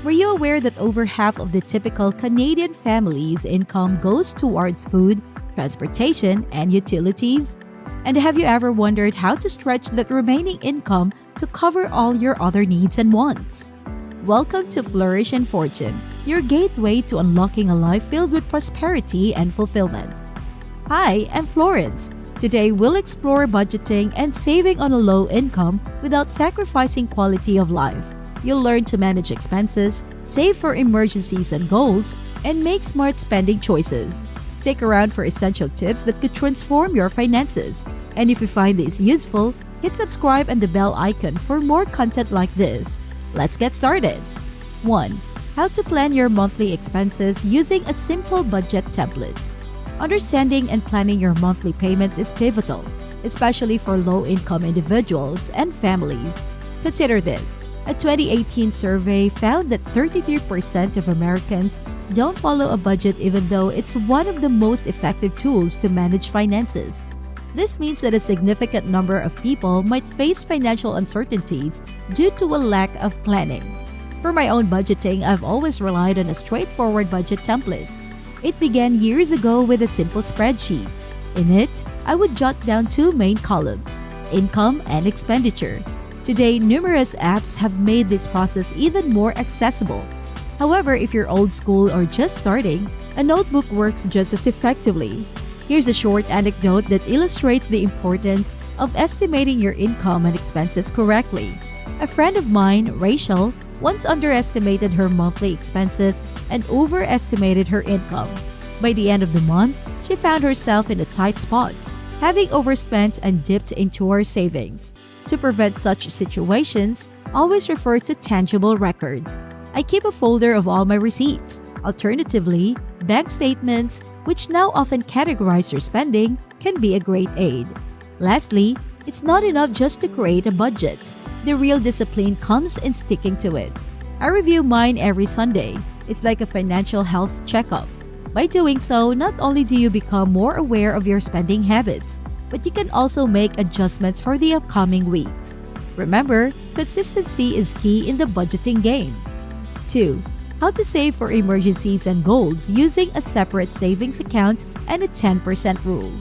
Were you aware that over half of the typical Canadian family's income goes towards food, transportation, and utilities? And have you ever wondered how to stretch that remaining income to cover all your other needs and wants? Welcome to Flourish and Fortune, your gateway to unlocking a life filled with prosperity and fulfillment. Hi, I'm Florence. Today we'll explore budgeting and saving on a low income without sacrificing quality of life. You'll learn to manage expenses, save for emergencies and goals, and make smart spending choices. Stick around for essential tips that could transform your finances. And if you find this useful, hit subscribe and the bell icon for more content like this. Let's get started. 1. How to plan your monthly expenses using a simple budget template. Understanding and planning your monthly payments is pivotal, especially for low-income individuals and families. Consider this. A 2018 survey found that 33% of Americans don't follow a budget even though it's one of the most effective tools to manage finances. This means that a significant number of people might face financial uncertainties due to a lack of planning. For my own budgeting, I've always relied on a straightforward budget template. It began years ago with a simple spreadsheet. In it, I would jot down two main columns, income and expenditure. Today, numerous apps have made this process even more accessible. However, if you're old school or just starting, a notebook works just as effectively. Here's a short anecdote that illustrates the importance of estimating your income and expenses correctly. A friend of mine, Rachel, once underestimated her monthly expenses and overestimated her income. By the end of the month, she found herself in a tight spot, having overspent and dipped into her savings. To prevent such situations, always refer to tangible records. I keep a folder of all my receipts. Alternatively, bank statements, which now often categorize your spending, can be a great aid. Lastly, it's not enough just to create a budget. The real discipline comes in sticking to it. I review mine every Sunday. It's like a financial health checkup. By doing so, not only do you become more aware of your spending habits, but you can also make adjustments for the upcoming weeks. Remember, consistency is key in the budgeting game. 2. How to save for emergencies and goals using a separate savings account and a 10% rule.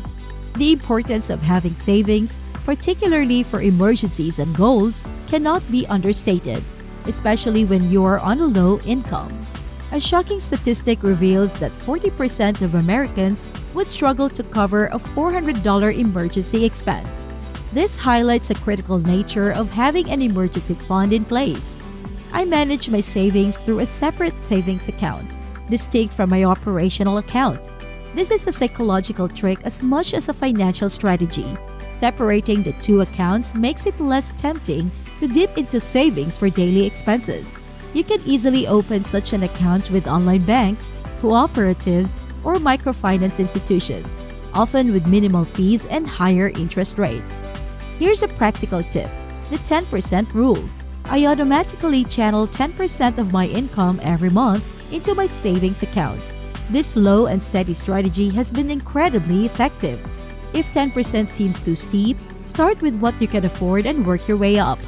The importance of having savings, particularly for emergencies and goals, cannot be understated, especially when you are on a low income. A shocking statistic reveals that 40% of Americans would struggle to cover a $400 emergency expense. This highlights the critical nature of having an emergency fund in place. I manage my savings through a separate savings account, distinct from my operational account. This is a psychological trick as much as a financial strategy. Separating the two accounts makes it less tempting to dip into savings for daily expenses. You can easily open such an account with online banks, cooperatives, or microfinance institutions, often with minimal fees and higher interest rates. Here's a practical tip: the 10% rule. I automatically channel 10% of my income every month into my savings account. This low and steady strategy has been incredibly effective. If 10% seems too steep, start with what you can afford and work your way up.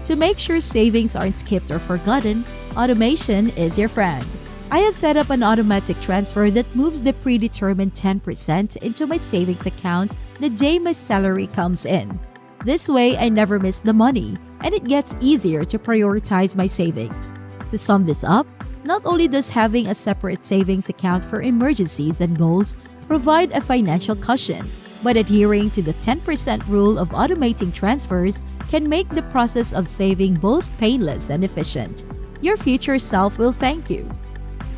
To make sure savings aren't skipped or forgotten, automation is your friend. I have set up an automatic transfer that moves the predetermined 10% into my savings account the day my salary comes in. This way, I never miss the money, and it gets easier to prioritize my savings. To sum this up, not only does having a separate savings account for emergencies and goals provide a financial cushion, but adhering to the 10% rule of automating transfers can make the process of saving both painless and efficient. Your future self will thank you.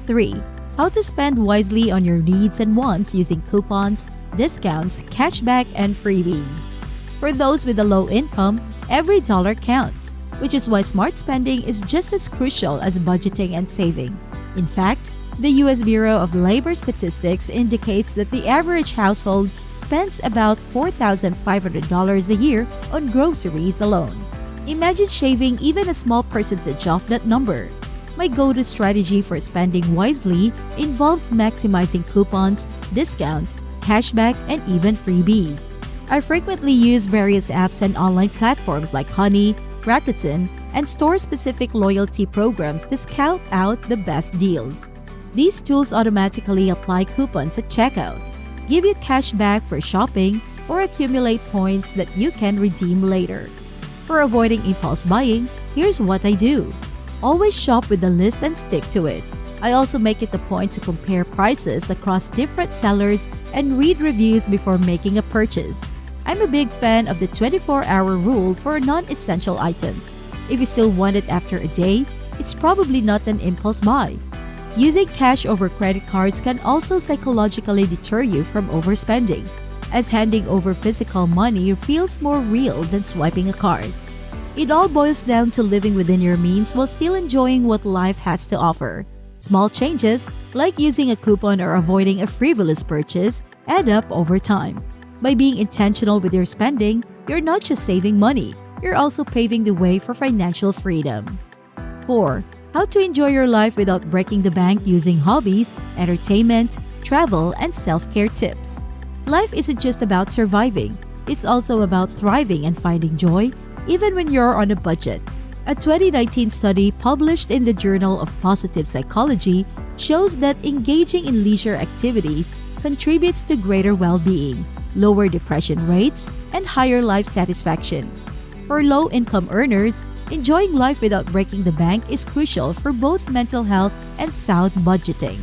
3. How to spend wisely on your needs and wants using coupons, discounts, cashback, and freebies. For those with a low income, every dollar counts, which is why smart spending is just as crucial as budgeting and saving. In fact, the U.S. Bureau of Labor Statistics indicates that the average household spends about $4,500 a year on groceries alone. Imagine shaving even a small percentage off that number. My go-to strategy for spending wisely involves maximizing coupons, discounts, cashback, and even freebies. I frequently use various apps and online platforms like Honey, Rakuten, and store-specific loyalty programs to scout out the best deals. These tools automatically apply coupons at checkout, give you cash back for shopping, or accumulate points that you can redeem later. For avoiding impulse buying, here's what I do. Always shop with a list and stick to it. I also make it a point to compare prices across different sellers and read reviews before making a purchase. I'm a big fan of the 24-hour rule for non-essential items. If you still want it after a day, it's probably not an impulse buy. Using cash over credit cards can also psychologically deter you from overspending, as handing over physical money feels more real than swiping a card. It all boils down to living within your means while still enjoying what life has to offer. Small changes, like using a coupon or avoiding a frivolous purchase, add up over time. By being intentional with your spending, you're not just saving money, you're also paving the way for financial freedom. 4. How to enjoy your life without breaking the bank using hobbies, entertainment, travel, and self-care tips. Life isn't just about surviving, it's also about thriving and finding joy, even when you're on a budget. A 2019 study published in the Journal of Positive Psychology shows that engaging in leisure activities contributes to greater well-being, lower depression rates, and higher life satisfaction. For low-income earners, enjoying life without breaking the bank is crucial for both mental health and sound budgeting.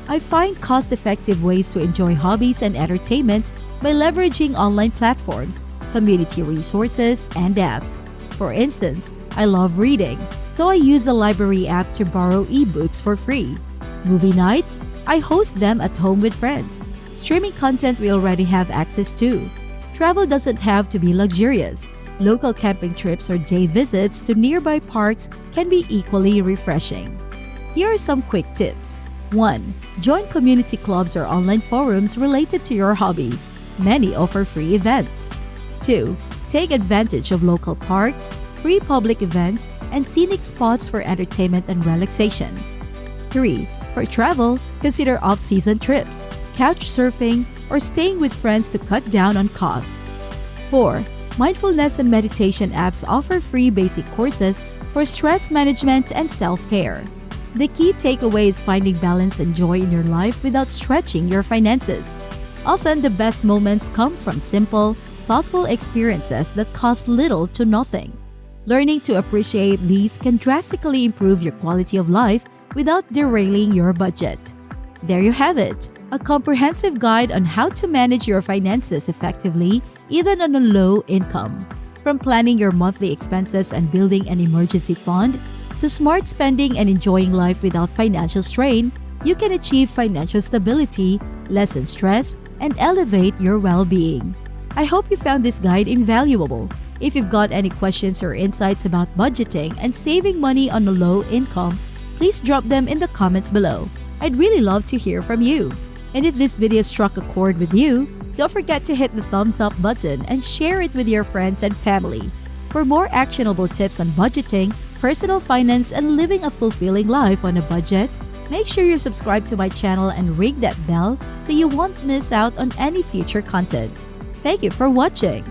I find cost-effective ways to enjoy hobbies and entertainment by leveraging online platforms, community resources, and apps. For instance, I love reading, so I use a library app to borrow ebooks for free. Movie nights, I host them at home with friends. Streaming content we already have access to. Travel doesn't have to be luxurious. Local camping trips or day visits to nearby parks can be equally refreshing. Here are some quick tips. 1. Join community clubs or online forums related to your hobbies. Many offer free events. 2. Take advantage of local parks, free public events, and scenic spots for entertainment and relaxation. 3. For travel, consider off-season trips, couch surfing, or staying with friends to cut down on costs. 4. Mindfulness and meditation apps offer free basic courses for stress management and self-care. The key takeaway is finding balance and joy in your life without stretching your finances. Often, the best moments come from simple, thoughtful experiences that cost little to nothing. Learning to appreciate these can drastically improve your quality of life without derailing your budget. There you have it, a comprehensive guide on how to manage your finances effectively even on a low income. From planning your monthly expenses and building an emergency fund, to smart spending and enjoying life without financial strain, you can achieve financial stability, lessen stress, and elevate your well-being. I hope you found this guide invaluable. If you've got any questions or insights about budgeting and saving money on a low income, please drop them in the comments below. I'd really love to hear from you. And if this video struck a chord with you, don't forget to hit the thumbs up button and share it with your friends and family. For more actionable tips on budgeting, personal finance, and living a fulfilling life on a budget, make sure you subscribe to my channel and ring that bell so you won't miss out on any future content. Thank you for watching.